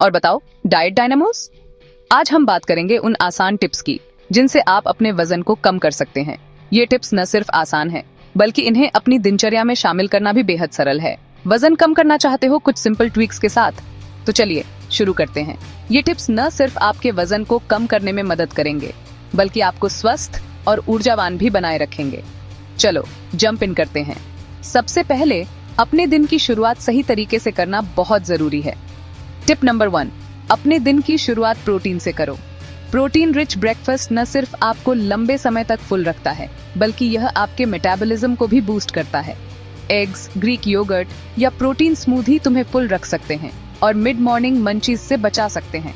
और बताओ diet Dynamos. आज हम बात करेंगे उन आसान टिप्स की जिनसे आप अपने वजन को कम कर सकते हैं। ये टिप्स न सिर्फ आसान हैं, बल्कि इन्हें अपनी दिनचर्या में शामिल करना भी बेहद सरल है। वजन कम करना चाहते हो कुछ सिंपल ट्विक्स के साथ? तो चलिए शुरू करते हैं। ये टिप्स न सिर्फ आपके वजन को कम करने में मदद करेंगे, बल्कि आपको स्वस्थ और ऊर्जावान भी बनाए रखेंगे। चलो जंप इन करते हैं। सबसे पहले अपने दिन की शुरुआत सही तरीके से करना बहुत जरूरी है। टिप नंबर 1, अपने दिन की शुरुआत प्रोटीन से करो। प्रोटीन रिच ब्रेकफास्ट न सिर्फ आपको लंबे समय तक फुल रखता है, बल्कि यह आपके मेटाबॉलिज्म को भी बूस्ट करता है। एग्स, ग्रीक योगर्ट या प्रोटीन स्मूदी तुम्हें फुल रख सकते हैं और मिड मॉर्निंग मंचीज से बचा सकते हैं।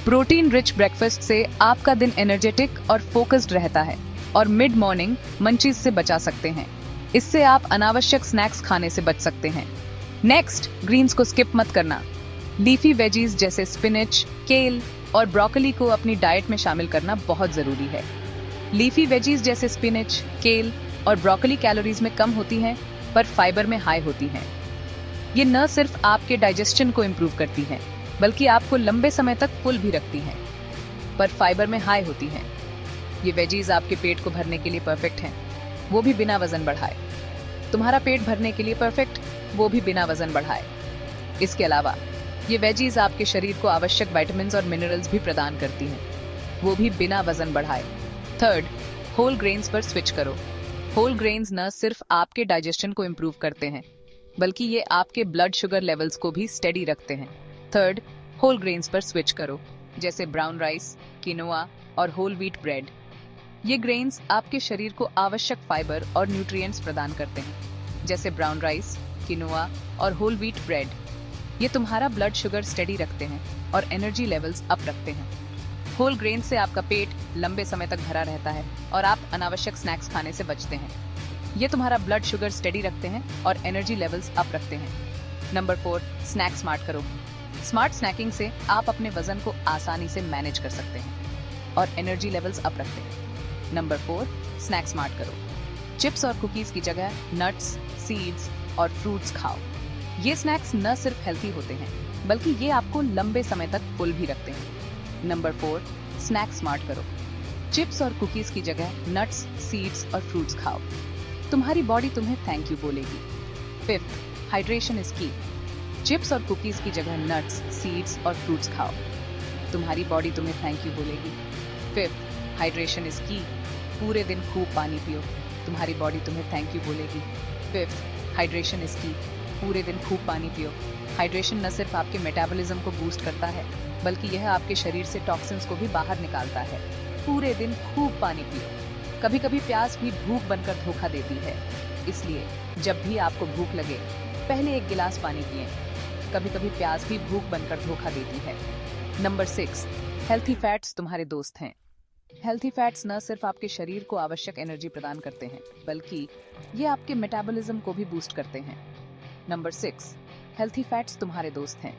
प्रोटीन रिच ब्रेकफास्ट से आपका दिन एनर्जेटिक और फोकस्ड रहता है और मिड मॉर्निंग मंचीज से बचा सकते हैं। इससे आप अनावश्यक स्नैक्स खाने से बच सकते हैं। नेक्स्ट, ग्रीन्स को स्किप मत करना। लीफी वेजीज जैसे स्पिनच, केल और ब्रोकली को अपनी डाइट में शामिल करना बहुत जरूरी है। लीफी वेजीज जैसे स्पिनच, केल और ब्रोकली कैलोरीज में कम होती हैं, पर फाइबर में हाई होती हैं। ये न सिर्फ आपके डाइजेशन को इम्प्रूव करती हैं, बल्कि आपको लंबे समय तक फुल भी रखती हैं, पर फाइबर में हाई होती हैं। ये वेजीज आपके पेट को भरने के लिए परफेक्ट हैं, वो भी बिना वजन बढ़ाए। तुम्हारा पेट भरने के लिए परफेक्ट, वो भी बिना वजन बढ़ाए। इसके अलावा ये वेजीज आपके शरीर को आवश्यक विटामिन्स और मिनरल्स भी प्रदान करती हैं, वो भी बिना वजन बढ़ाए। थर्ड, होल ग्रेन्स पर स्विच करो। होल ग्रेन्स न सिर्फ आपके डाइजेशन को इम्प्रूव करते हैं, बल्कि ये आपके ब्लड शुगर लेवल्स को भी स्टेडी रखते हैं। थर्ड, होल ग्रेन्स पर स्विच करो, जैसे ब्राउन राइस, किनोआ और होल व्हीट ब्रेड। ये ग्रेन्स आपके शरीर को आवश्यक फाइबर और न्यूट्रिएंट्स प्रदान करते हैं, जैसे ब्राउन राइस, किनोआ और होल व्हीट ब्रेड। ये तुम्हारा ब्लड शुगर स्टेडी रखते हैं और एनर्जी लेवल्स अप रखते हैं। होल ग्रेन से आपका पेट लंबे समय तक भरा रहता है और आप अनावश्यक स्नैक्स खाने से बचते हैं। ये तुम्हारा ब्लड शुगर स्टेडी रखते हैं और एनर्जी लेवल्स अप रखते हैं। नंबर 4, स्नैक स्मार्ट करो। स्मार्ट स्नैकिंग से आप अपने वजन को आसानी से मैनेज कर सकते हैं और एनर्जी लेवल्स अप रखते हैं। नंबर 4, स्नैक स्मार्ट करो। चिप्स और कुकीज की जगह नट्स, सीड्स और फ्रूट्स खाओ। ये स्नैक्स न सिर्फ हेल्थी होते हैं, बल्कि ये आपको लंबे समय तक फुल भी रखते हैं। नंबर 4, स्नैक स्मार्ट करो। चिप्स और कुकीज की जगह नट्स, सीड्स और फ्रूट्स खाओ। तुम्हारी बॉडी तुम्हें थैंक यू बोलेगी। 5th, हाइड्रेशन इज की। चिप्स और कुकीज की जगह नट्स, सीड्स और फ्रूट्स खाओ। तुम्हारी बॉडी तुम्हें थैंक यू बोलेगी। 5th, हाइड्रेशन इज की। पूरे दिन खूब पानी पियो, तुम्हारी बॉडी तुम्हें थैंक यू बोलेगी। 5th, हाइड्रेशन इज की। पूरे दिन खूब पानी पियो। हाइड्रेशन न सिर्फ आपके मेटाबॉलिज्म को बूस्ट करता है, बल्कि यह आपके शरीर से टॉक्सिन्स को भी बाहर निकालता है। पूरे दिन खूब पानी पियो। कभी कभी प्यास भी भूख बनकर धोखा देती है, इसलिए जब भी आपको भूख लगे पहले एक गिलास पानी पिएं। कभी कभी प्यास भी भूख बनकर धोखा देती है। नंबर 6, हेल्थी फैट्स तुम्हारे दोस्त हैं। हेल्थी फैट्स न सिर्फ आपके शरीर को आवश्यक एनर्जी प्रदान करते हैं, बल्कि ये आपके मेटाबॉलिज्म को भी बूस्ट करते हैं। नंबर 6, हेल्थी फैट्स तुम्हारे दोस्त हैं।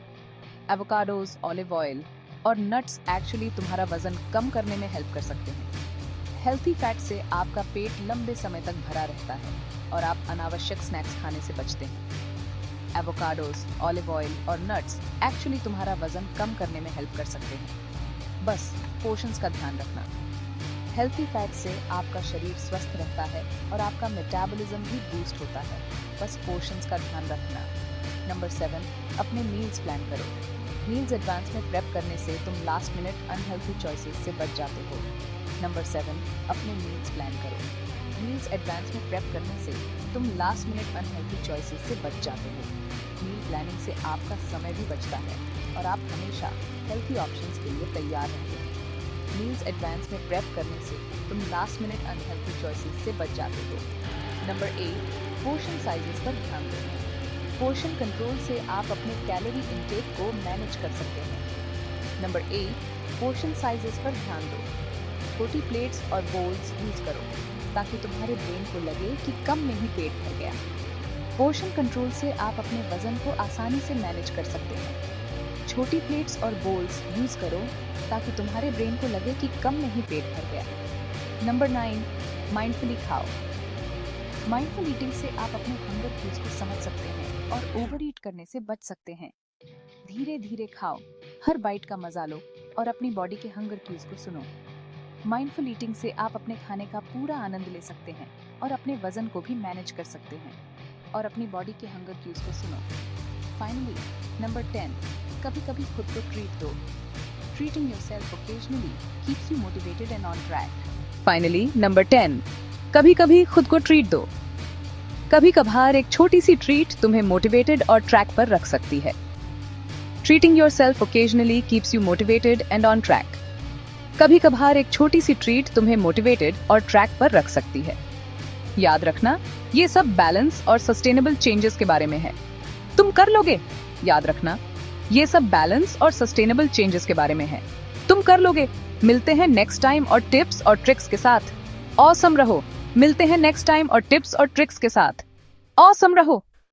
एवोकाडोज, ऑलिव ऑयल और नट्स एक्चुअली तुम्हारा वजन कम करने में हेल्प कर सकते हैं। हेल्थी फैट से आपका पेट लंबे समय तक भरा रहता है और आप अनावश्यक स्नैक्स खाने से बचते हैं। एवोकाडोज, ऑलिव ऑयल और नट्स एक्चुअली तुम्हारा वजन कम करने में हेल्प कर सकते हैं। बस पोर्शंस का ध्यान रखना। हेल्थी फैट से आपका शरीर स्वस्थ रहता है और आपका मेटाबॉलिज्म भी बूस्ट होता है। बस पोर्शंस का ध्यान रखना। नंबर 7, अपने मील्स प्लान करो। मील्स एडवांस में प्रेप करने से तुम लास्ट मिनट अनहेल्थी चॉइसेस से बच जाते हो। नंबर 7, अपने मील्स प्लान करो। मील्स एडवांस में प्रेप करने से तुम लास्ट मिनट अनहेल्थी चॉइसेस से बच जाते हो। मील प्लानिंग से आपका समय भी बचता है और आप हमेशा हेल्थी ऑप्शंस के लिए तैयार रहते हैं। मील्स एडवांस में प्रेप करने से तुम लास्ट मिनट अनहेल्थी चॉइसेस से बच जाते हो। नंबर 8, पोर्शन साइजेस पर ध्यान दो। पोर्शन कंट्रोल से आप अपने कैलोरी इंटेक को मैनेज कर सकते हैं। नंबर 8, पोर्शन साइजेस पर ध्यान दो। छोटी प्लेट्स और बोल्स यूज करो ताकि तुम्हारे ब्रेन को लगे कि कम में ही पेट भर गया। पोर्शन कंट्रोल से आप अपने वजन को आसानी से मैनेज कर सकते हैं। छोटी प्लेट्स और बोल्स यूज करो ताकि तुम्हारे ब्रेन को लगे कि कम में ही पेट भर गया। नंबर 9, माइंडफुली खाओ। माइंडफुल ईटिंग से आप अपने हंगर क्यूज को समझ सकते हैं और ओवर ईट करने से बच सकते हैं। धीरे धीरे खाओ, हर बाइट का मजा लो और अपनी बॉडी के हंगर क्यूज को सुनो। माइंडफुल ईटिंग से आप अपने खाने का पूरा आनंद ले सकते हैं और अपने वजन को भी मैनेज कर सकते हैं। और अपनी बॉडी के हंगर क्यूज को सुनो। फाइनली, नंबर 10, कभी कभी खुद को ट्रीट दो। Treating yourself occasionally keeps you motivated and on track. Finally, number 10, कभी कभी खुद को ट्रीट दो। कभी कभार एक छोटी सी ट्रीट तुम्हें मोटिवेटेड और ट्रैक पर रख सकती है। Treating yourself occasionally keeps you motivated and on track. कभी कभार एक छोटी सी ट्रीट तुम्हें मोटिवेटेड और ट्रैक पर रख सकती है। याद रखना, ये सब बैलेंस और सस्टेनेबल चेंजेस के बारे में है। तुम कर लोगे। याद रखना, ये सब बैलेंस और सस्टेनेबल चेंजेस के बारे में है। तुम कर लोगे। मिलते हैं नेक्स्ट टाइम और टिप्स और ट्रिक्स के साथ। ऑसम रहो। मिलते हैं नेक्स्ट टाइम और टिप्स और ट्रिक्स के साथ। ऑसम रहो।